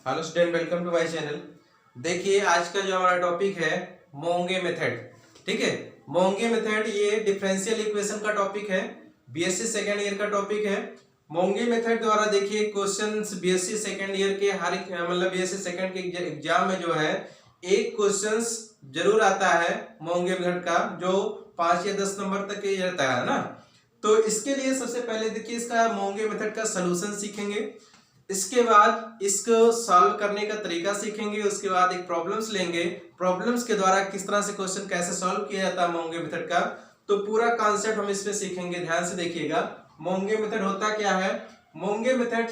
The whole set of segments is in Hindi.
Hello student, welcome to my channel. देखिए आज का जो हमारा टॉपिक है मोंगे मेथड। ठीक है, मोंगे मेथड ये डिफरेंशियल इक्वेशन का टॉपिक है, बीएससी सेकेंड ईयर का टॉपिक है। मोंगे मेथड द्वारा देखिए क्वेश्चंस बीएससी सेकेंड ईयर के हर मतलब बीएससी सेकेंड के एग्जाम में जो है एक क्वेश्चंस जरूर आता है मोंगे मेथड का, जो 5 या 10 नंबर तक के रहता है ना। तो इसके लिए सबसे पहले देखिए इसका मोंगे मेथड का सलूशन सीखेंगे, इसके बाद इसको सॉल्व करने का तरीका सीखेंगे, उसके बाद एक प्रॉब्लम्स लेंगे, प्रॉब्लम्स के द्वारा किस तरह से क्वेश्चन कैसे सॉल्व किया जाता है मोंगे मेथड का, तो पूरा कॉन्सेप्ट हम इसमें सीखेंगे। ध्यान से देखिएगा मोंगे मेथड होता क्या है, मोंगे मेथड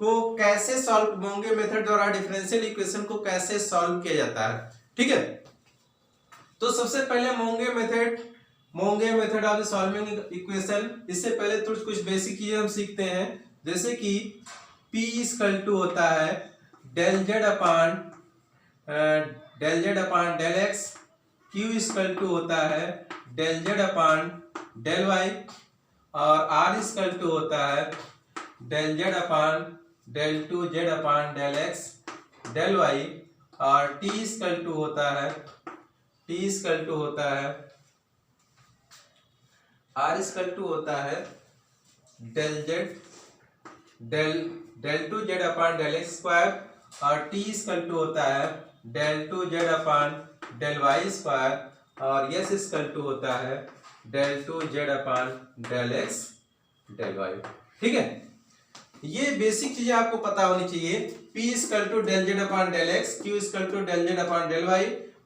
को कैसे सॉल्व, मोंगे मेथड द्वारा डिफरेंशियल इक्वेशन को कैसे सॉल्व किया जाता है। ठीक है, तो सबसे पहले मोंगे मेथड ऑफ सॉल्विंग इक्वेशन, इससे पहले तो कुछ बेसिक चीजें हम सीखते हैं, जैसे कि P इक्वल टू होता है del z upon del x, Q equal to होता है del z upon del y, और R इक्वल टू होता है del z upon del two z upon del x del y, और T इक्वल टू होता है R इक्वल टू होता है del z del two z upon del x square, और टी इक्वल टू होता है del two z upon del y square, और यस इक्वल टू होता है del two z upon del x del y. ठीक है, ये बेसिक चीजें आपको पता होनी चाहिए। P equal to del z upon del x, Q equal to del z upon del y,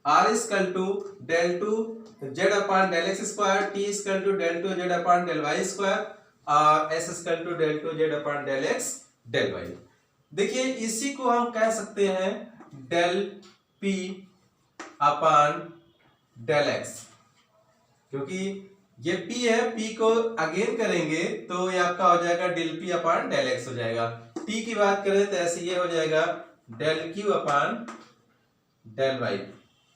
R equal to del two z upon del x square, T equal to del two z upon del y square, S equal to del two z upon del x del y. देखिए इसी को हम कह सकते हैं del P upon del x, क्योंकि ये P है, P को अगेन करेंगे तो ये आपका हो जाएगा del P upon del x हो जाएगा। T की बात करें तो ऐसे ये हो जाएगा del Q upon del y.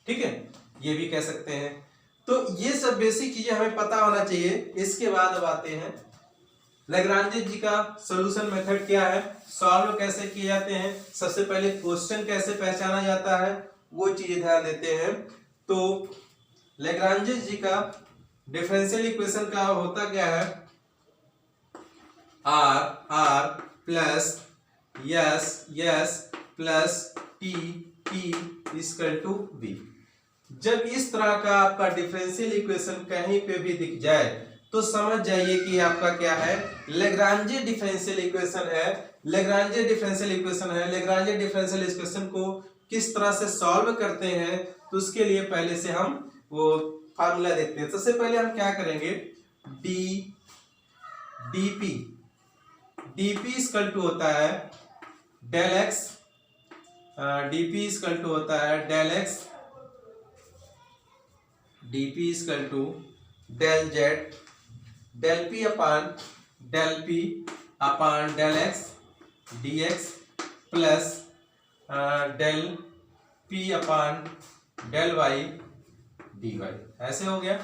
ठीक है, ये भी कह सकते हैं। तो ये सब बेसिक चीजें हमें पता होना चाहिए। इसके बाद अब आते हैं लैग्रांजे जी का सॉल्यूशन मेथड क्या है, सॉल्व कैसे किए जाते हैं, सबसे पहले क्वेश्चन कैसे पहचाना जाता है, वो चीजें ध्यान देते हैं। तो लैग्रांजे जी का डिफरेंशियल इक्वेशन का होता क्या है, r plus s plus t equal to b. जब इस तरह का आपका डिफरेंशियल इक्वेशन कहीं पे भी दिख जाए तो समझ जाइए कि आपका क्या है, लैग्रांजे डिफरेंशियल इक्वेशन है। लैग्रांजे डिफरेंशियल इक्वेशन को किस तरह से सॉल्व करते हैं, तो उसके लिए पहले से हम वो फार्मूला देखते हैं। सबसे पहले हम क्या करेंगे, डीपी इक्वल टू होता है del x, dp equal to होता है del x, dp equal to del z del p upon del x dx plus del p upon del y dy। ऐसे हो गया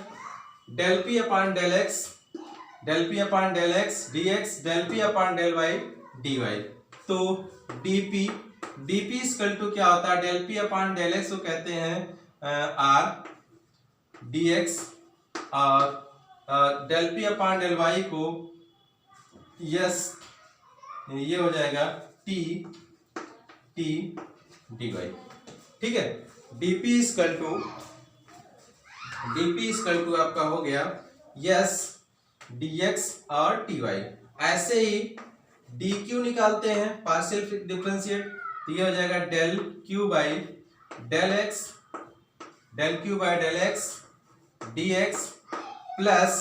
del p upon del x dx del p upon del y dy। तो dp इक्वल टू क्या होता है, del p upon del x को कहते हैं r dx, और del p upon del y को यस, ये हो जाएगा टी डी वाई। ठीक है, डीपी इक्वल टू आपका हो गया यस डीएक्स और टी वाई। ऐसे ही डी क्यू निकालते हैं पार्शियल डिफरेंशिएट, तो ये हो जाएगा del q by del x dx plus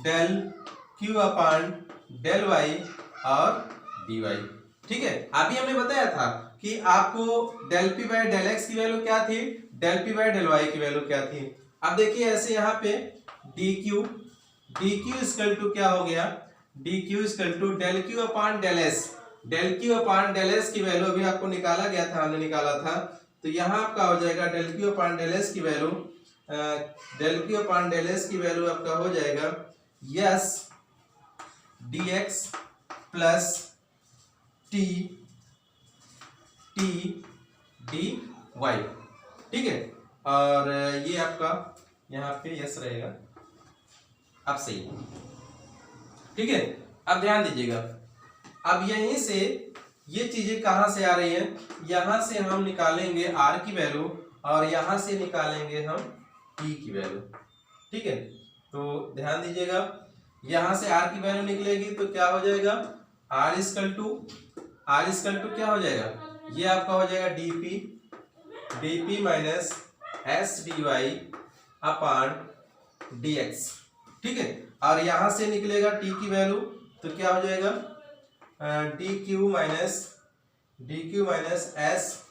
del q upon del y और dy। ठीक है, अभी हमने बताया था कि आपको del p by del x की वैल्यू क्या थी, del p by del y की वैल्यू क्या थी। अब देखिए ऐसे यहाँ पे dq इक्वल टू क्या हो गया, dq equal to del q upon del s की वैल्यू अभी आपको निकाला गया था, हमने निकाला था। तो यहाँ आपका हो जाएगा del q upon del s की वैल्यू आपका हो जाएगा s dx plus t t d y, ठीक है। और ये आपका यहाँ पे यस रहेगा, अब सही, ठीक है। अब ध्यान दीजिएगा, अब यहीं से ये चीजें कहाँ से आ रही हैं, यहाँ से हम निकालेंगे आर की वैल्यू और यहाँ से निकालेंगे हम टी की वैल्यू, ठीक है। तो ध्यान दीजिएगा, यहाँ से आर की वैल्यू निकलेगी तो क्या हो जाएगा, आर इक्वल टू क्या हो जाएगा, ये आपका हो जाएगा dp minus s d y upon d x, ठीक है। और यहाँ से निकलेगा टी की वैल्यू तो क्या हो जाएगा, d q minus s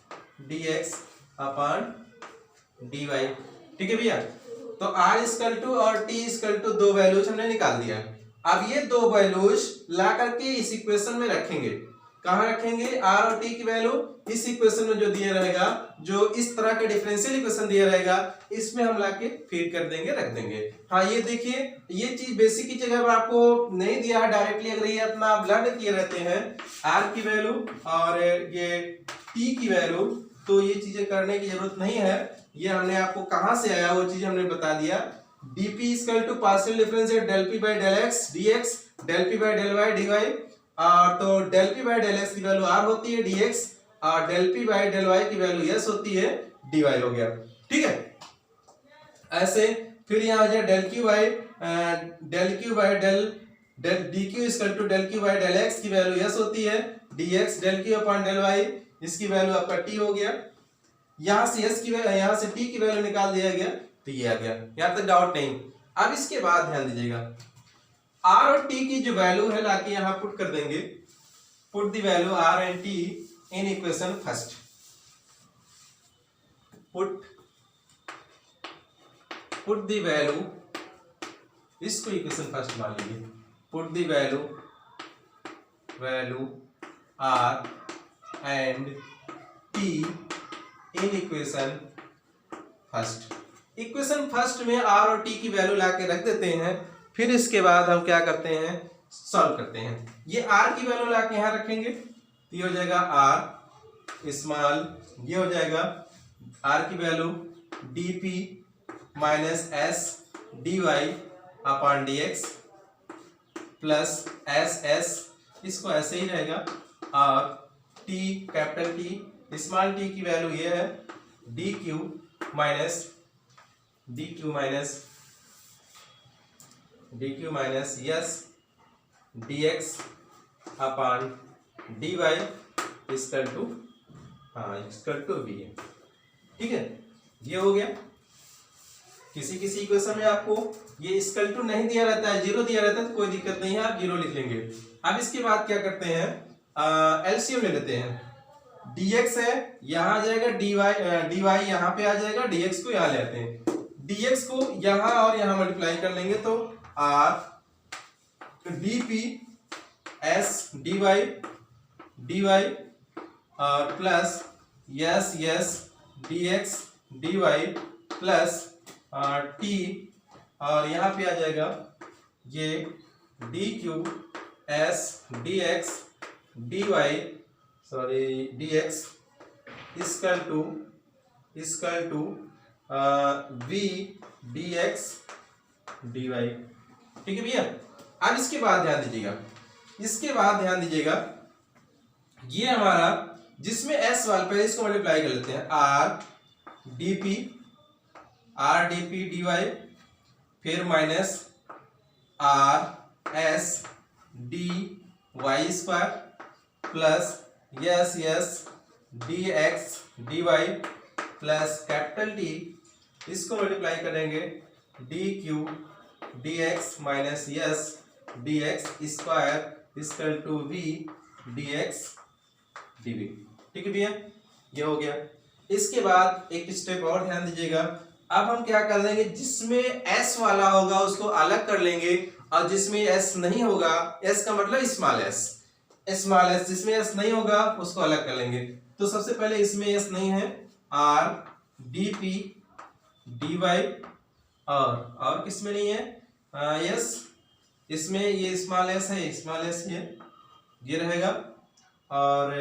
d x upon d y, ठीक है भैया। तो आर इक्वल टू और टी इक्वल टू दो वैल्यूज हमने निकाल दिया। अब ये दो वैल्यूज ला करके इस इक्वेशन में रखेंगे। कहाँ रखेंगे, आर और टी की वैल्यू इस इक्वेशन में जो दिया रहेगा, जो इस तरह का डिफरेंशियल इक्वेशन दिया रहेगा, इसमें हम लाके फीड कर देंगे, रख देंगे। हाँ ये देखिए, ये चीज बेसिक की जगह पर आपको नहीं दिया है डायरेक्टली, अगर ये अपना आप लर्न किए रहते हैं आर की वैल्यू और ये टी की वैल्यू, तो ये चीजें करने की जरूरत नहीं है। ये हमने आपको कहां से आया वो चीज हमने बता दिया। dp equal to partial differentiate del p by del x dx, del p by del y dy, और तो del p by del x की वैल्यू r होती है dx और del p by del y की वैल्यू s होती है dy हो गया, ठीक है। ऐसे फिर यहाँ हो जाए del q by del dq equal to del q by del x की वैल्यू s होती है dx, del q upon del y, इसकी वैल्यू आपका t हो गया। यहां से s की वैल्यू, यहां से t की वैल्यू निकाल दिया गया तो ये आ गया, यहां तक डाउट नहीं। अब इसके बाद ध्यान दीजिएगा, r और t की जो वैल्यू है लाके यहां पुट कर देंगे, put the value r and t in equation first, put the value, इसको इक्वेशन फर्स्ट मान लीजिए, put the value r and t in equation first. Equation first में आर और टी की वैल्यू लाके रख देते हैं, फिर इसके बाद हम क्या करते हैं, सॉल्व करते हैं। ये आर की वैल्यू लाके यहाँ रखेंगे तो ये हो जाएगा आर स्मॉल, ये हो जाएगा आर की value dp minus s d y upon d x plus s, इसको ऐसे ही रहेगा, और t capital t small t की वैल्यू ये है d q minus s d x upon d Y equal to b है, ठीक है। ये हो गया। किसी इक्वेशन में आपको ये इक्वल टू नहीं दिया रहता है, जीरो दिया रहता है तो कोई दिक्कत नहीं है, आप जीरो लिख लेंगे। अब इसके बाद क्या करते हैं, एलसीएम ले लेते हैं। dx है, यहाँ आ जाएगा dy यहाँ पे आ जाएगा, dx को यहाँ ले आते हैं, dx को यहाँ और यहाँ मल्टीप्लाई कर लेंगे तो r dp s dy और plus s dx dy plus t, और यहाँ पे आ जाएगा ये dq s dx dy dx equal to v dx dy, ठीक है भैया। अब इसके बाद ध्यान दीजिएगा, ये हमारा जिसमें s वाले पे इसको मल्टीप्लाई कर लेते हैं, r dp dy फिर minus r s dy square plus s dx dy plus capital T, इसको मल्टीप्लाई करेंगे dq dx minus s dx square equal to v dx dv, ठीक है भैया, ये हो गया। इसके बाद एक स्टेप और ध्यान दीजिएगा, अब हम क्या कर लेंगे, जिसमें s वाला होगा उसको अलग कर लेंगे और जिसमें s नहीं होगा, s का मतलब स्मॉल s, जिसमें s नहीं होगा उसको अलग कर लेंगे। तो सबसे पहले इसमें s नहीं है, r dp dy, और किसमें नहीं है s, इसमें ये स्मॉल s है, ये रहेगा, और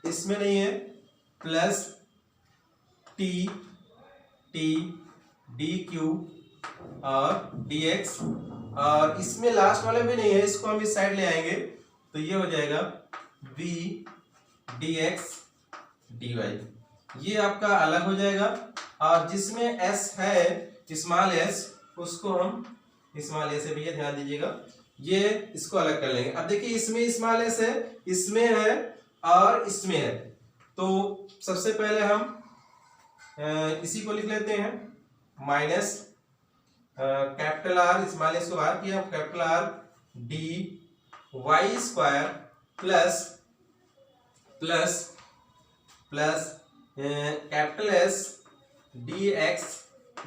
इसमें नहीं है, plus t t D Q और डी एक्स, और इसमें लास्ट वाले भी नहीं है, इसको हम इस साइड ले आएंगे तो ये हो जाएगा v d x D y, ये आपका अलग हो जाएगा। और जिसमें s है स्मॉल s, उसको हम स्मॉल s से भी ध्यान दीजिएगा, ये इसको अलग कर लेंगे। अब देखिए इसमें स्मॉल s है, इसमें है और इसमें है, तो सबसे पहले हम इसी को लिख लेते हैं, minus capital R small s को बाहर किया, capital R D Y square plus plus plus capital S D x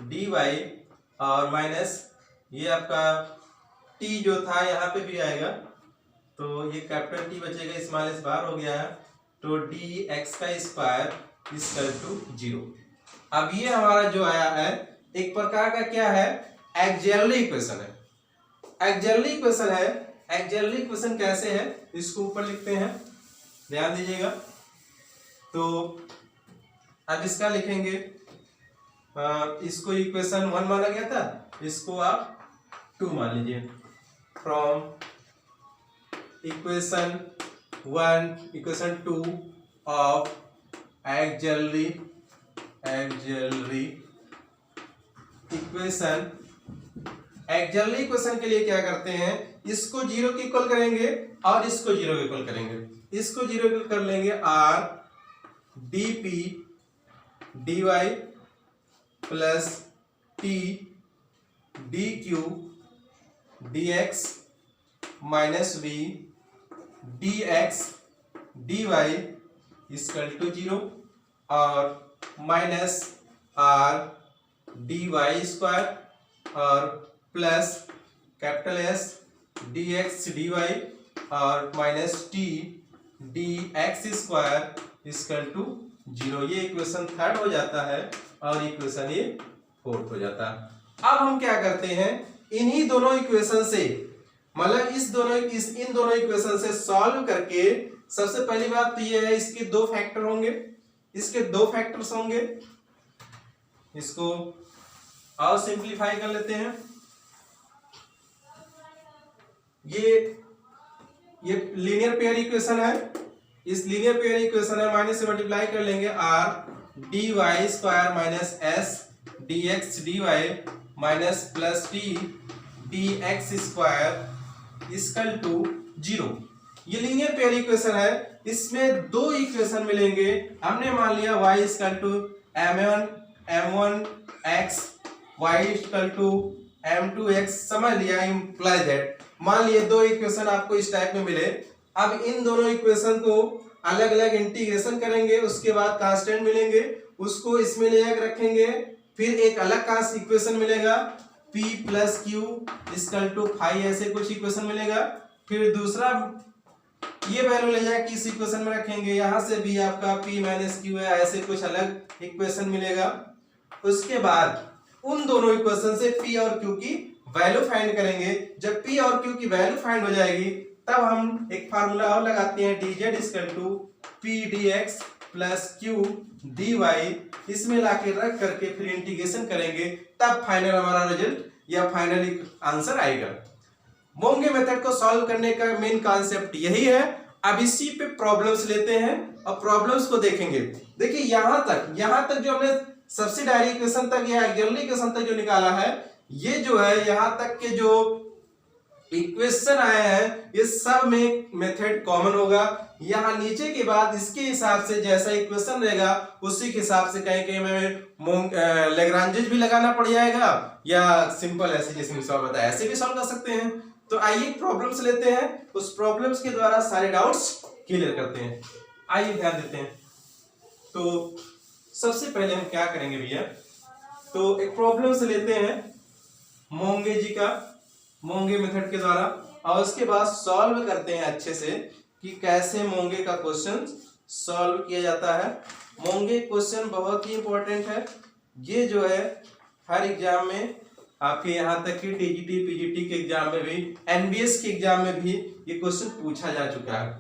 D Y और माइनस ये आपका t जो था यहाँ पे भी आएगा, तो ये कैपिटल T बचेगा, स्मॉल s बाहर हो गया है, तो डी एक्स का स्क्वायर इक्वल टू 0। अब ये हमारा जो आया है एक प्रकार का क्या है, एक्सियली इक्वेशन है। एक्सियली इक्वेशन है, एक्सियली इक्वेशन कैसे है इसको ऊपर लिखते हैं, ध्यान दीजिएगा। तो अब इसका लिखेंगे, इसको इक्वेशन 1 माना गया था, इसको आप 2 मान लीजिए। From equation 1 equation 2 of axially equation. Axially equation के लिए क्या करते हैं, इसको 0 के इक्वल करेंगे और इसको 0 के इक्वल करेंगे। इसको 0 के इक्वल कर लेंगे, r D P D Y plus T D Q D X minus V D x D Y equal to 0 और minus r D Y square और plus capital S D x D Y और minus T D x square equal to 0। ये इक्वेशन 3 हो जाता है और इक्वेशन ये 4 हो जाता है। अब हम क्या करते हैं, इन्हीं दोनों इक्वेशन से, मतलब इन दोनों इक्वेशन से सॉल्व करके, सबसे पहली बात तो ये है इसके 2 फैक्टर होंगे, इसके 2 फैक्टर्स होंगे, इसको और सिंप्लीफाई कर लेते हैं। ये लीनियर पेयर इक्वेशन है, इस लीनियर पेयर इक्वेशन है, माइनस से मल्टीप्लाई कर लेंगे, r D Y square minus s D x D y minus plus t d x square equal to 0। ये लीनियर पेयर इक्वेशन है, इसमें 2 इक्वेशन मिलेंगे। हमने मान लिया y equal to m1 x, y equal to m2 x, समझ लिया, इम्प्लाई दैट। मान लिए 2 इक्वेशन आपको इस टाइप में मिले। अब इन दोनों इक्वेशन को अलग अलग इंटीग्रेशन करेंगे, उसके बाद कांस्टेंट मिलेंगे, उसको इसमें ले आकर रखेंगे, फिर एक अलग इक्वेशन मिलेगा p plus q equal to 5, ऐसे कुछ इक्वेशन मिलेगा। फिर दूसरा ये वैल्यू ले जाके इस इक्वेशन में रखेंगे, यहाँ से भी आपका p माइनस क्यू है, ऐसे कुछ अलग इक्वेशन मिलेगा। उसके बाद उन दोनों इक्वेशन से p और q की वैल्यू फाइंड करेंगे। जब p और q की वैल्यू फाइंड हो जाएगी तब हम एक फार्मूला और लगाते हैं, dz equal to p dx plus q dy, इसमें लाके रख करके फिर इंटीग्रेशन करेंगे, तब फाइनल हमारा रिजल्ट या फाइनल आंसर आएगा। मोंगे मेथड को सॉल्व करने का मेन कॉन्सेप्ट यही है। अब इसी पे प्रॉब्लम्स लेते हैं और प्रॉब्लम्स को देखेंगे। देखिए यहाँ तक जो हमने सब्सिडायरी इक्वेशन तक या एक्सियली इक्वेशन तक जो निकाला है, ये जो है यहाँ तक के जो इक्वेशन आए हैं ये सब में मेथड कॉमन होगा। यहाँ नीचे के बाद इसके हिसाब से जैसा इक्वेशन रहेगा उसी के हिसाब से कहीं कहीं में लैग्रांजेज भी लगाना पड़ जाएगा, या सिंपल ऐसे जैसे मैंने सॉल्व बताया ऐसे भी सॉल्व कर सकते हैं। तो आइए प्रॉब्लम्स लेते हैं, उस प्रॉब्लम्स के द्वारा सारे डाउट्स क्लियर करते हैं। आइए ध्यान देते हैं। तो सबसे पहले हम क्या करेंगे भैया, तो एक प्रॉब्लम से लेते हैं मोंगे जी का, मोंगे मेथड के द्वारा, और उसके बाद सॉल्व करते हैं अच्छे से कि कैसे मोंगे का क्वेश्चन सॉल्व किया जाता है। मोंगे क्वेश्चन बहुत ही इंपॉर्टेंट है, ये जो है हर एग्जाम में आपके यहाँ तक कि टीजीटी पीजीटी के एग्जाम में भी, एनबीएस के एग्जाम में भी ये क्वेश्चन पूछा जा चुका है।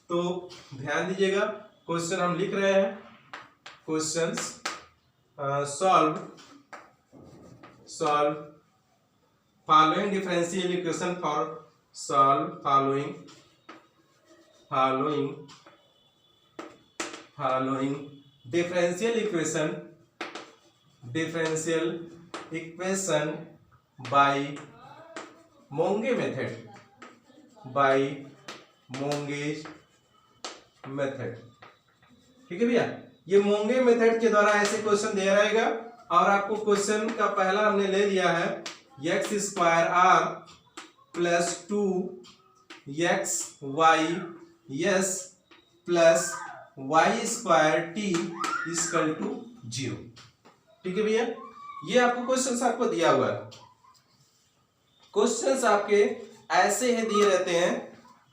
तो ध्यान दीजिएगा, क्वेश्चन हम लिख रहे हैं, questions solve following differential equation for solve following differential equation by Monge method. ठीक है भैया, ये मोंगे मेथड के द्वारा ऐसे क्वेश्चन दिया रहेगा और आपको क्वेश्चन का पहला हमने ले लिया है x square r plus 2 XY S plus y square t equal to 0। ठीक है भैया, ये आपको क्वेश्चंस आपको दिया हुआ है। क्वेश्चंस आपके ऐसे ही दिए रहते हैं,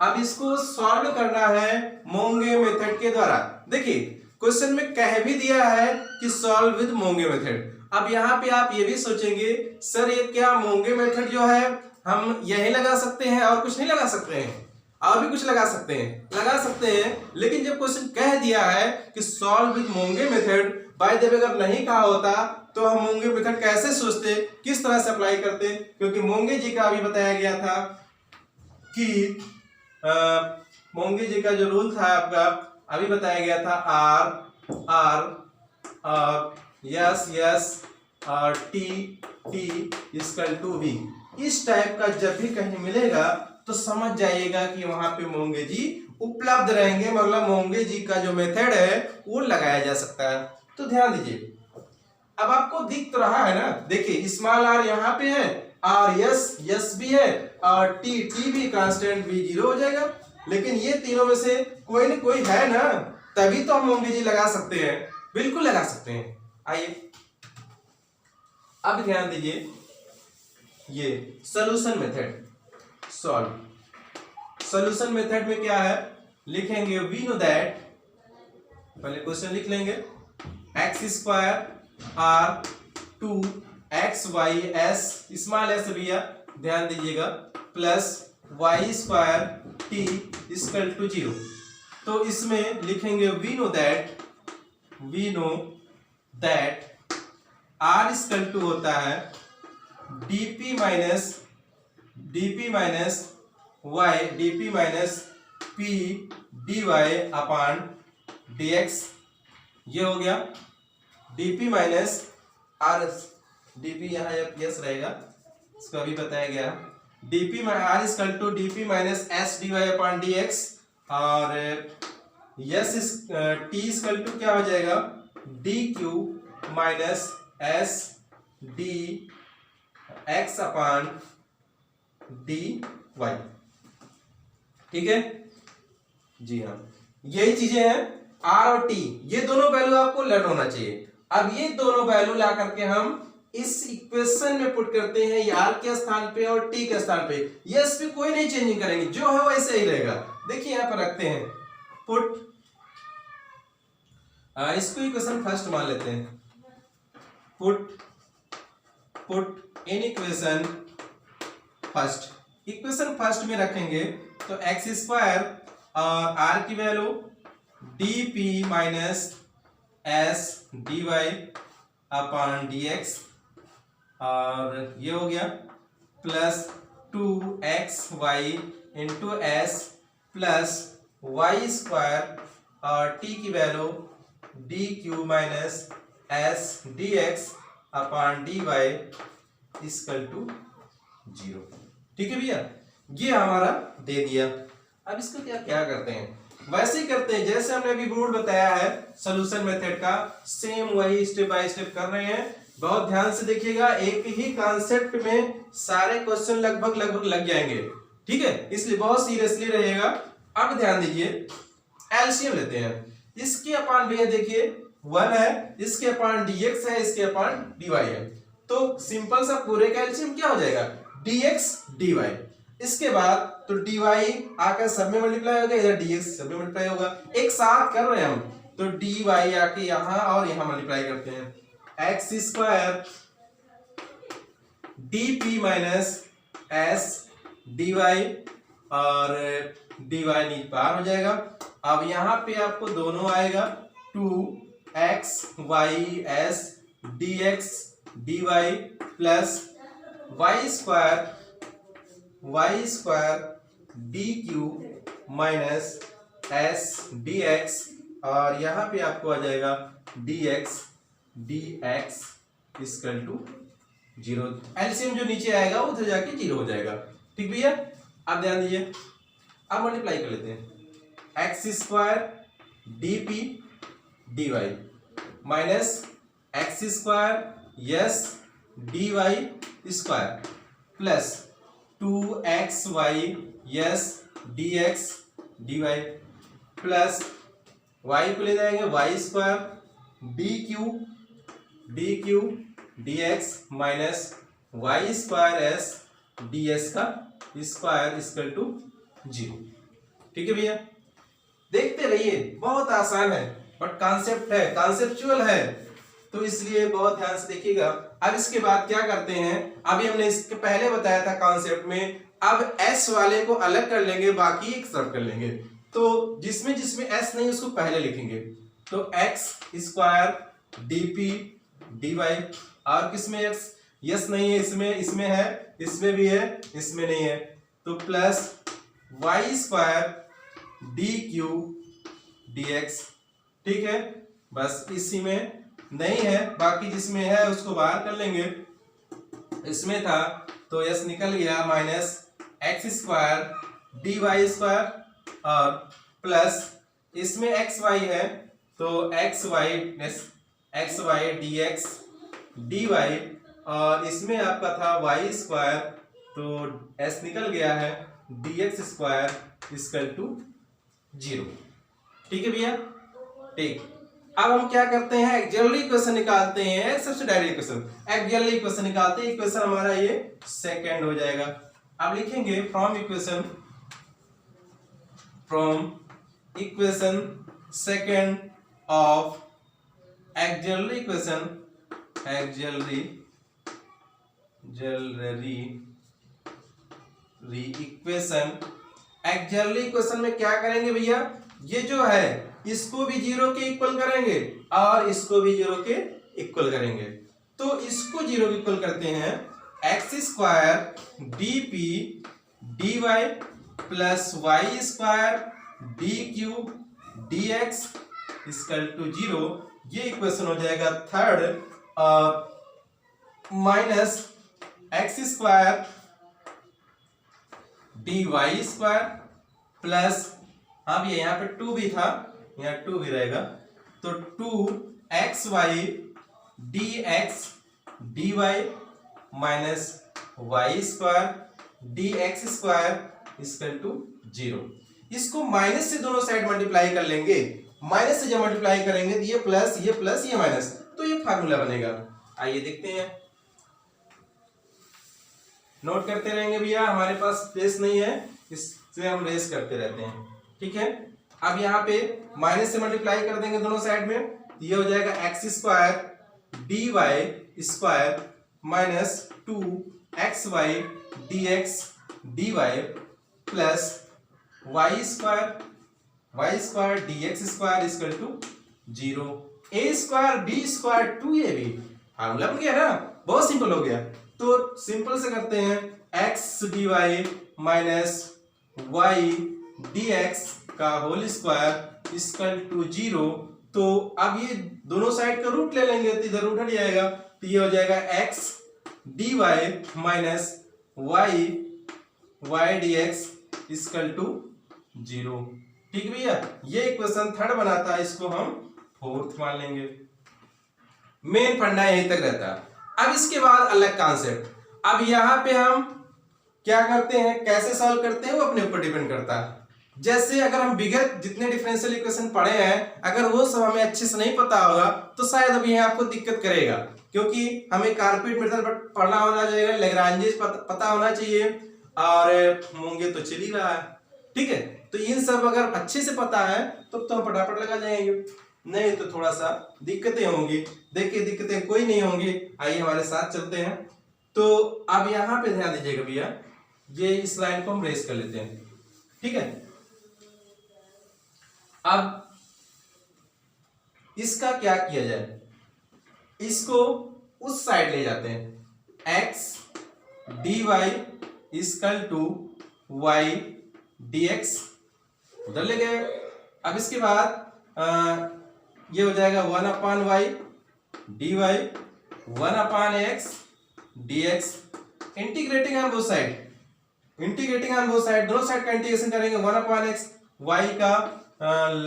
अब इसको सॉल्व करना है मोंगे मेथड के द्वारा। देखिए क्वेश्चन में कह भी दिया है कि सॉल्व विद मोंगे मेथड। अब यहाँ पे आप ये भी सोचेंगे सर ये क्या मोंगे मेथड जो है हम यही लगा सकते हैं और कुछ नहीं लगा सकते हैं? और भी कुछ लगा सकते हैं, लेकिन जब क्वेश्चन कह दिया है कि solve with Monge method, by the way अगर नहीं कहा होता तो हम मोंगे मेथड कैसे सोचते, किस तरह से अप्लाई करते? क्योंकि मोंगे जी का अभी बताया गया था कि मोंगे जी का जो रूल था आपका अभी बताया गया था आर यस और टी इक्वल टू वी। इस टाइप का जब भी कहीं मिलेगा तो समझ जाइएगा कि वहां पे मोंगे जी उपलब्ध रहेंगे, मतलब मोंगे जी का जो मेथड है वो लगाया जा सकता है। तो ध्यान दीजिए, अब आपको दिख तो रहा है ना, देखिए स्मॉल आर यहाँ पे है, आर यस भी है और टी भी कांस्टेंट भी 0 हो जाएगा। लेकिन ये तीनों में से कोई न कोई है ना, तभी तो हम मोंगे जी लगा सकते हैं, बिल्कुल लगा सकते हैं। आइए अब ध्यान दीजिए, ये सॉल्यूशन मेथड में क्या है लिखेंगे, वी नो दैट, पहले क्वेश्चन लिख लेंगे, x square r 2 XY S small s भैया ध्यान दीजिएगा plus y square t equal to 0। तो इसमें लिखेंगे we know that r equal to होता है dp minus p dy upon dx। ये हो गया dp माइनस आर, dp यहाँ यस रहेगा, इसको अभी बताया गया dp r equal to dp minus s dy upon dx और यस t इक्वल टू क्या हो जाएगा dq minus s d x upon dy। ठीक है जी हाँ, यही चीजें हैं r और t, ये दोनों वैल्यू आपको लर्न होना चाहिए। अब ये दोनों वैल्यू ला करके हम इस इक्वेशन में पुट करते हैं, r के स्थान पे और t के स्थान पे। ये इस पे कोई नहीं चेंजिंग करेंगे, जो है वैसे ही रहेगा। देखिए यहाँ पर रखते हैं पुट, इसको इक्वेशन फर्स्ट मान लेते हैं, पुट इन इक्वेशन फर्स्ट में रखेंगे तो एक्स स्क्वायर और आर की value dp minus s dy upon dx और ये हो गया plus 2xy into s plus y square और t की value dq minus s dx upon dy equal to 0। ठीक है भैया, ये हमारा दे दिया। अब इसको क्या करते हैं, वैसे ही करते हैं जैसे हमने अभी रूल बताया है सॉल्यूशन मेथड का, सेम वही स्टेप बाय स्टेप कर रहे हैं। बहुत ध्यान से देखिएगा, एक ही कॉन्सेप्ट में सारे क्वेश्चन लगभग लग जाएंगे। ठीक है, इसलिए बहुत सीरियसली रहेगा। अब ध्यान दीजिए, एलसीएम लेते हैं, इसके अपान भैया देखिए 1 है, इसके अपान dx है, इसके अपान dy है। तो सिंपल सा पूरे का एलसीएम क्या हो जाएगा dx dy। इसके बाद तो dy आकर सब में मल्टीप्लाई होगा, इधर dx सब में मल्टीप्लाई होगा, एक साथ कर रहे हैं हम, तो dy आके यहाँ और यहाँ मल्टीप्लाई करते हैं, x square dp minus s dy और dy नीचे बाहर हो जाएगा, अब यहाँ पे आपको दोनों आएगा 2xys dx dy plus y square dq minus s dx, और यहाँ पे आपको आ जाएगा dx इक्वल टू 0। एलसीएम जो नीचे आएगा उधर जाके 0 हो जाएगा। ठीक भैया, आप ध्यान दीजिए। अब मल्टीप्लाई कर लेते हैं। X square dp dy minus x square yes dy square plus 2xy yes dx dy plus y को ले जाएंगे y square dq dx minus y square s ds का स्क्वायर इक्वल टू 0। ठीक है भैया, देखते रहिए, बहुत आसान है बट कॉन्सेप्ट है, कॉन्सेप्चुअल है, तो इसलिए बहुत ध्यान से देखिएगा। अब इसके बाद क्या करते हैं, अभी हमने इसके पहले बताया था कॉन्सेप्ट में, अब s वाले को अलग कर लेंगे, बाकी एक तरफ कर लेंगे। तो जिसमें जिसमें s नहीं उसको पहले लिखेंगे। तो x स्क्वायर dp dy, और किसमें x यस नहीं है, इसमें है, इसमें भी है, इसमें नहीं है, तो plus y square dq dx। ठीक है, बस इसी में नहीं है, बाकी जिसमें है उसको बाहर कर लेंगे। इसमें था तो यस निकल गया, minus x square dy square और प्लस इसमें xy है तो xy dx dy, और इसमें आपका था y स्क्वायर तो s निकल गया है dx स्क्वायर इक्वल टू 0। ठीक है भैया, ठीक। अब हम क्या करते हैं, एक्सियली इक्वेशन निकालते हैं, सबसे डायरेक्ट इक्वेशन, एक्सियली इक्वेशन निकालते हैं। इक्वेशन हमारा ये सेकंड हो जाएगा। अब लिखेंगे from equation second of axially equation axially equation में क्या करेंगे भैया, ये जो है इसको भी 0 के इक्वल करेंगे और इसको भी 0 के इक्वल करेंगे। तो इसको 0 के इक्वल करते हैं, x square dp dy plus y square dq dx equal to 0। ये इक्वेशन हो जाएगा थर्ड, और minus x square dy square plus, हाँ भैया यहाँ पे 2 भी था, यहाँ 2 भी रहेगा, तो 2xy dx dy minus y square dx square equal to 0। इसको माइनस से दोनों साइड मल्टीप्लाई कर लेंगे, माइनस से जब मल्टीप्लाई करेंगे तो ये प्लस ये माइनस, तो ये फार्मूला बनेगा। आइए देखते हैं, नोट करते रहेंगे भैया, हमारे पास स्पेस नहीं है इससे हम रेस करते रहते हैं। ठीक है, अब यहाँ पे माइनस से मल्टीप्लाई कर देंगे दोनों साइड में, ये हो जाएगा x square dy square minus 2xy dx dy plus y square dx square equal to 0। a square b square 2ab formula बन गया ना, बहुत सिंपल हो गया। तो सिंपल से करते हैं, x dy minus y dx का होल स्क्वायर इक्वल टू 0। तो अब ये दोनों साइड का रूट ले लेंगे तो इधर रूट हट जाएगा, तो ये हो जाएगा x dy minus y dx equal to 0। ठीक भैया, ये इक्वेशन थर्ड बनाता है, इसको हम फोर्थ मान लेंगे। मेन फंडा यहीं तक रहता है। अब इसके बाद अलग कॉन्सेप्ट, अब यहाँ पे हम क्या करते हैं, कैसे सॉल्व करते हैं वो अपने ऊपर डिपेंड करता है। जैसे अगर हम विगत जितने डिफरेंशियल इक्वेशन पढ़े हैं, अगर वो सब हमें अच्छे से नहीं पता होगा तो शायद अभी यहाँ आपको दिक्कत करेगा, क्योंकि हमें कारपीट मेथड पढ़ना होना चाहिए, लैग्रांजेस पता होना चाहिए, और मूंगे तो चल ही रहा है। ठीक है, तो इन सब अगर अच्छे से पता है तो हम फटाफट लगा जाएंगे, नहीं तो थोड़ा सा दिक्कतें होंगी। देखिए दिक्कतें कोई नहीं होंगी, आइए हमारे साथ चलते हैं। तो अब यहाँ पे ध्यान दीजिएगा भैया, ये इस लाइन को हम रेस कर लेते हैं। ठीक है, अब इसका क्या किया जाए, इसको उस साइड ले जाते हैं। x dy equal to y dx उधर ले गए। अब इसके बाद ये हो जाएगा 1/y dy 1/x dx। Integrating on both side, integrating on both side, दोनों साइड का इंटीग्रेशन करेंगे। 1/x y का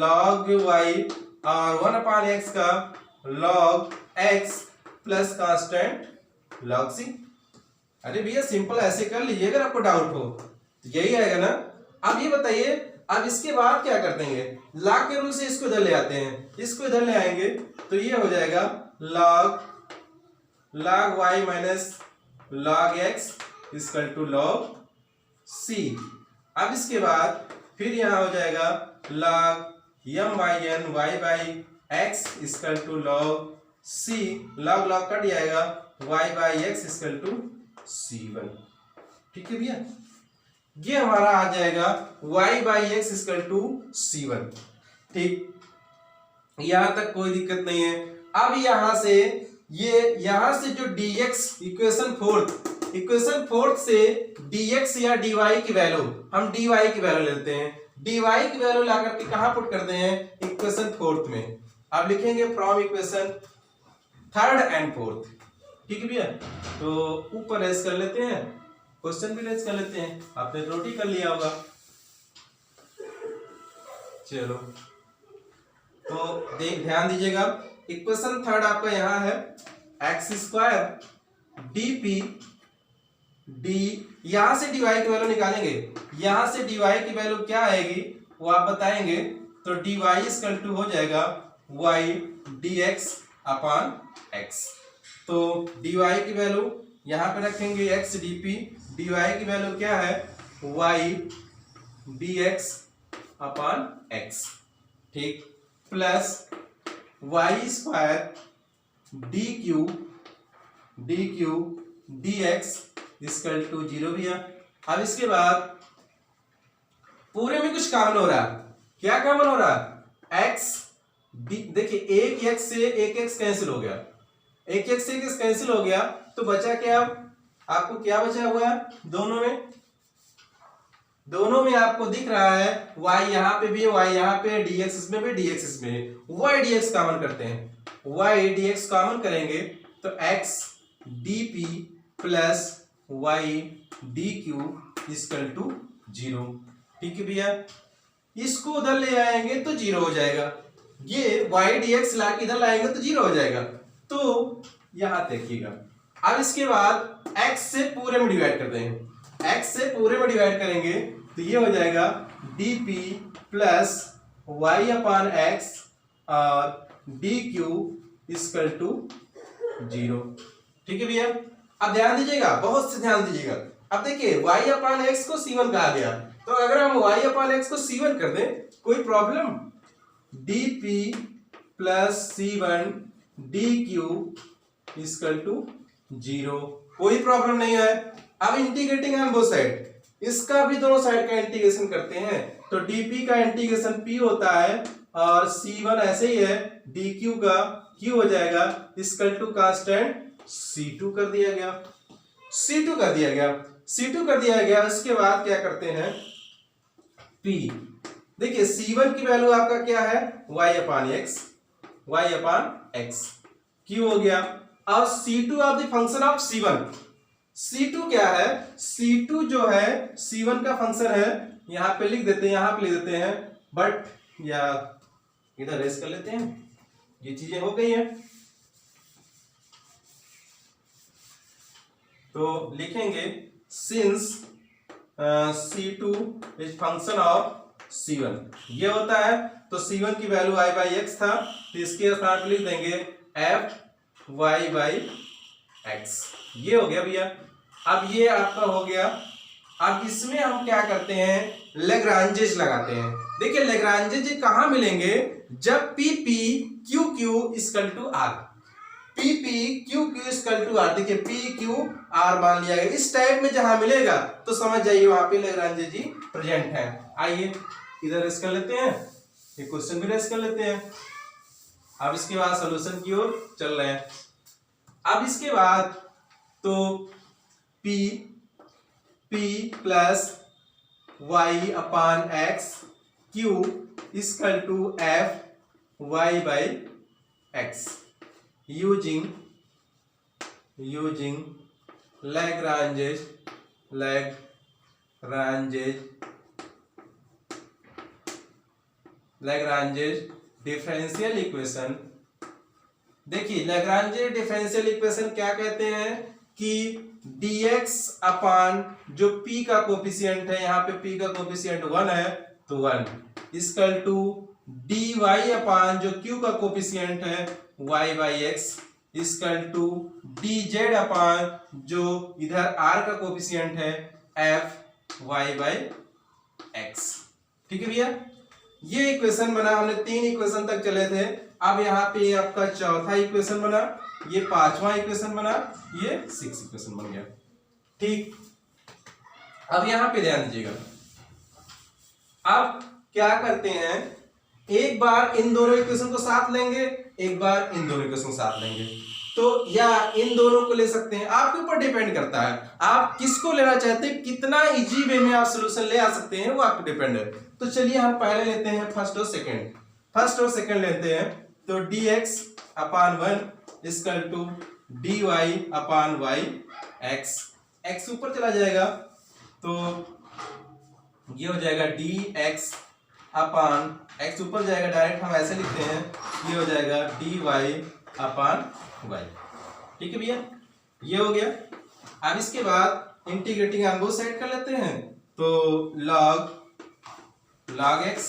log y और 1/x का log x plus constant log c। अरे भैया सिंपल ऐसे कर लीजिए अगर आपको डाउट हो, यही आएगा ना। अब ये बताइए, अब इसके बाद क्या कर देंगे, log के रूल से इसको इधर ले आते हैं, इसको इधर ले आएंगे तो ये हो जाएगा log y minus log x equal to log c। अब इसके बाद फिर यहां हो जाएगा log m by n y by x equal to log c, log log cut जाएगा, y by x equal to c1। ठीक है भैया, ये हमारा आ जाएगा y by x equal to c1। ठीक, यहां तक कोई दिक्कत नहीं है। अब यहां से जो dx इक्वेशन फोर्थ से dx या dy की वैल्यू, हम dy की वैल्यू लेते हैं, dy की वैल्यू ला करके कहां पुट करते हैं, इक्वेशन फोर्थ में। अब लिखेंगे from equation third and fourth. ठीक है भैया, तो ऊपर रेस कर लेते हैं, क्वेश्चन भी रेस कर लेते हैं, आपने नोट ही कर लिया होगा। चलो तो ध्यान दीजिएगा, इक्वेशन थर्ड आपका यहां है एक्स स्क्वायर डीपी डी, यहां से dy की वैल्यू निकालेंगे, यहां से dy की वैल्यू क्या आएगी वो आप बताएंगे। तो dy इक्वल टू हो जाएगा y dx अपॉन x। तो dy की वैल्यू यहां पे रखेंगे x dp, dy की वैल्यू क्या है y dx अपॉन x। ठीक, plus y square dq dx equal to 0 भी है। अब इसके बाद पूरे में कुछ कॉमन हो रहा है, क्या कॉमन हो रहा है, x देखिए एक x से एक x कैंसिल हो गया, एक x से एक x कैंसिल हो गया, तो बचा क्या, आपको क्या बचा हुआ है, दोनों में आपको दिख रहा है y यहाँ पे भी है, y यहाँ पे है, dx इसमें भी, dx इसमें है, y dx कॉमन करते हैं, y dx कॉमन करेंगे तो x dp plus y dq equal to 0। ठीक है भैया, इसको उधर ले आएंगे तो 0 हो जाएगा, ये y dx ला के इधर लाएंगे तो 0 हो जाएगा। तो यहां देखिएगा, अब इसके बाद x से पूरे में डिवाइड कर देंगे, x से पूरे में डिवाइड करेंगे तो ये हो जाएगा dp plus y upon x और dq इक्वल टू 0। ठीक है भैया, अब ध्यान दीजिएगा, बहुत से ध्यान दीजिएगा। अब देखिए y अपॉन x को c1 कहा गया, तो अगर हम y अपॉन x को c1 कर दें कोई problem, dp plus c1 dq equal to 0, कोई प्रॉब्लम नहीं है। अब इंटीग्रेटिंग ऑन बोथ साइड, इसका भी दोनों साइड का इंटीग्रेशन करते हैं, तो dp का इंटीग्रेशन p होता है और c1 ऐसे ही है, dq का q हो जाएगा इक्वल टू कांस्टेंट c2 कर दिया गया, c2 कर दिया गया, c2 कर दिया गया। उसके बाद क्या करते हैं, p देखिए c1 की वैल्यू आपका क्या है y अपॉन x q हो गया, और c2 of the function of c1, c2 क्या है, c2 जो है c1 का फंक्शन है, यहां पे लिख देते हैं, यहां पे लिख देते हैं, बट या इधर रेस कर लेते हैं, ये चीजें हो गई हैं। तो लिखेंगे since c2 is function of c1, ये होता है, तो c1 की वैल्यू y बाई एक्स था, तो इसके साथ लिख देंगे f y बाई एक्स, ये हो गया भैया। अब ये आपका हो गया। अब इसमें हम क्या करते हैं, लैग्रांजेज लगाते हैं। देखिए लैग्रांजेज कहां मिलेंगे, जब p p q q equal to r, p p q q equal to r, देखिए पी क्यू आर मान लिया गया, इस टाइप में जहां मिलेगा तो समझ जाइए वहां पे लैग्रांजे जी प्रेजेंट है। आइए इधर इसका लेते हैं, ये क्वेश्चन भी रेस कर लेते हैं। अब इसके बाद सॉल्यूशन की ओर चल रहे हैं। अब इसके बाद तो p plus y upon x q equal to f y by x using Lagrange's differential equation. देखिए लैग्रांज डिफरेंशियल इक्वेशन क्या कहते हैं कि dx अपान जो p का कोफिशिएंट है, यहाँ पे p का कोफिशिएंट 1 है तो 1 इक्वल टू dy अपान जो q का कोफिशिएंट है y by x equal to dz upon जो इधर r का कोफिशिएंट है f y बाई x। ठीक है भैया, ये इक्वेशन बना। हमने 3 इक्वेशन तक चले थे। अब यहाँ पे आपका चौथा इक्वेशन बना, ये 5वां इक्वेशन बना, ये 6 इक्वेशन बन गया। ठीक, अब यहाँ पे ध्यान दीजिएगा। अब क्या करते हैं, एक बार इन दोनों इक्वेशन को साथ लेंगे, एक बार इन दोनों इक्वेशन को साथ लेंगे, तो या इन दोनों को ले सकते हैं। आपके ऊपर डिपेंड करता है आप किसको लेना चाहते हैं, कितना इजी वे में आप सोल्यूशन ले आ सकते हैं, वो आप पे डिपेंड है। तो चलिए हम पहले लेते हैं फर्स्ट और सेकंड लेते हैं। तो dx upon 1 equal to dy upon y x ऊपर चला जाएगा तो ये हो जाएगा dx अपान x ऊपर जाएगा, डायरेक्ट हम ऐसे लिखते हैं, ये हो जाएगा dy अपान y। ठीक है भैया, ये हो गया। अब इसके बाद इंटीग्रेटिंग ऑन बोथ साइड कर लेते हैं। तो log x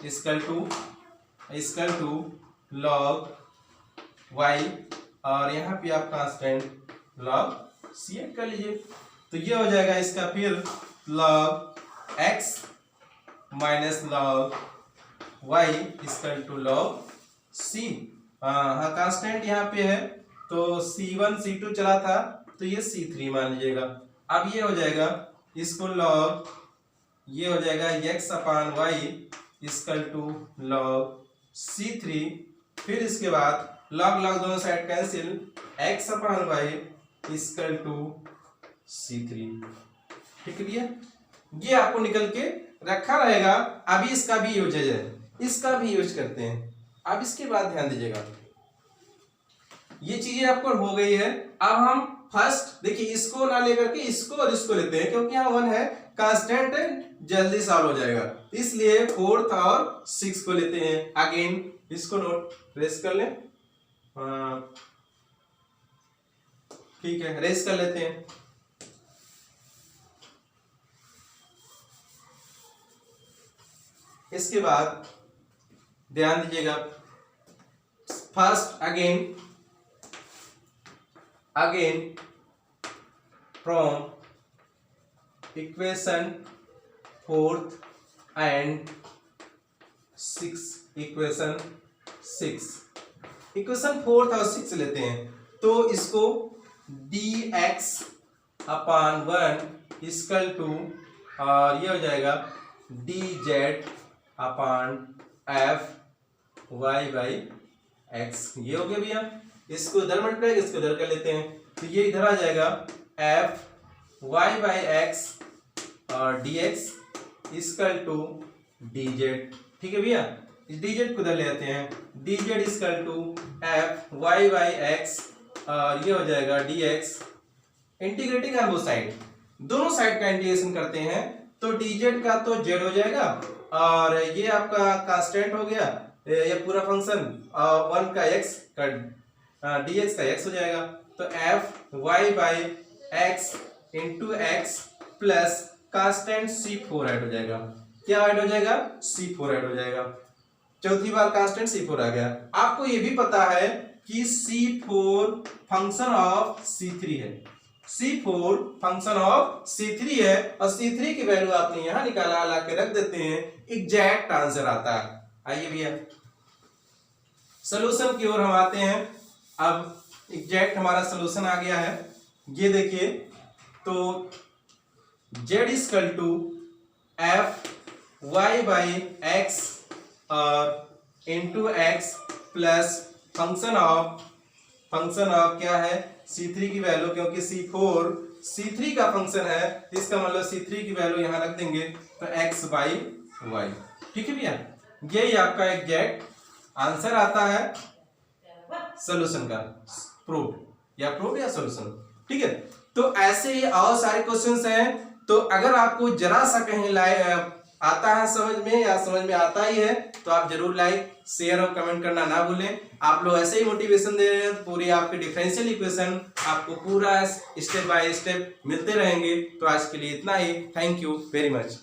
equal to log y और यहाँ पे आप कांस्टेंट log c ऐड कर लीजिए। तो ये हो जाएगा इसका फिर log x minus log y equal to log c। हाँ कांस्टेंट यहाँ पे है तो c1 c2 चला था तो ये c3 मान लीजिएगा। अब ये हो जाएगा इसको log, ये हो जाएगा x upon y equal to log c3। फिर इसके बाद log दोनों side cancel, x upon y equal to c3। ठीक है भैया, ये आपको निकल के रखा रहेगा। अभी इसका भी यूज है, इसका भी यूज करते हैं। अब इसके बाद ध्यान दीजिएगा, ये चीजें आपको हो गई है। अब हम फर्स्ट देखिए इसको ना लेकर के इसको और इसको लेते हैं, क्योंकि यहाँ 1 है कांस्टेंट है, जल्दी सॉल्व हो जाएगा, इसलिए 4th और 6 को लेते हैं। अगेन इसको नोट रेस कर लें, ठीक है रेस कर लेते हैं। इसके बाद ध्यान दीजिएगा, first again from equation 4th and 6 equation 4th और 6 लेते हैं। तो इसको dx अपान 1 इक्वल टू और ये हो जाएगा dz upon f y by x। ये हो गया भैया, इसको इधर मल्टीप्लाई इसको इधर कर लेते हैं तो ये इधर आ जाएगा f y बाई x और dx इक्वल टू dz। ठीक है भैया, इस dz को इधर ले आते हैं, dz equal to f y by x और ये हो जाएगा dx। Integrating on both side, दोनों साइड का इंटीग्रेशन करते हैं तो dz का तो z हो जाएगा और ये आपका कांस्टेंट हो गया, ये पूरा फंक्शन 1 का x का dx का x हो जाएगा। तो f y by x into x plus constant c4 add हो जाएगा। क्या ऐड हो जाएगा? c4 ऐड हो जाएगा। चौथी बार कांस्टेंट c4 आ गया। आपको ये भी पता है कि c4 फंक्शन ऑफ c3 है, c4 फंक्शन ऑफ c3 है और c3 की वैल्यू आपने यहां निकाला, ला के रख देते हैं, एग्जैक्ट आंसर आता है। आइए भैया सॉल्यूशन की ओर हम आते हैं। अब एग्जैक्ट हमारा सॉल्यूशन आ गया है, ये देखिए। तो z equal to f y by x और into x plus function of क्या है C3 की वैल्यू, क्योंकि C3 का फंक्शन है, इसका मतलब C3 की वैल्यू यहां रख देंगे तो x बाई वाई। ठीक है भैया, यही आपका एग्जैक्ट आंसर आता है सोल्यूशन का, प्रूफ या सोल्यूशन। ठीक है, तो ऐसे ही और सारे क्वेश्चंस हैं। तो अगर आपको जरा सा कहीं आता है समझ में या समझ में आता ही है तो आप जरूर लाइक शेयर और कमेंट करना ना भूलें। आप लोग ऐसे ही मोटिवेशन दे रहे हैं, पूरी आपके डिफरेंशियल इक्वेशन आपको पूरा स्टेप बाय स्टेप मिलते रहेंगे। तो आज के लिए इतना ही, थैंक यू वेरी मच।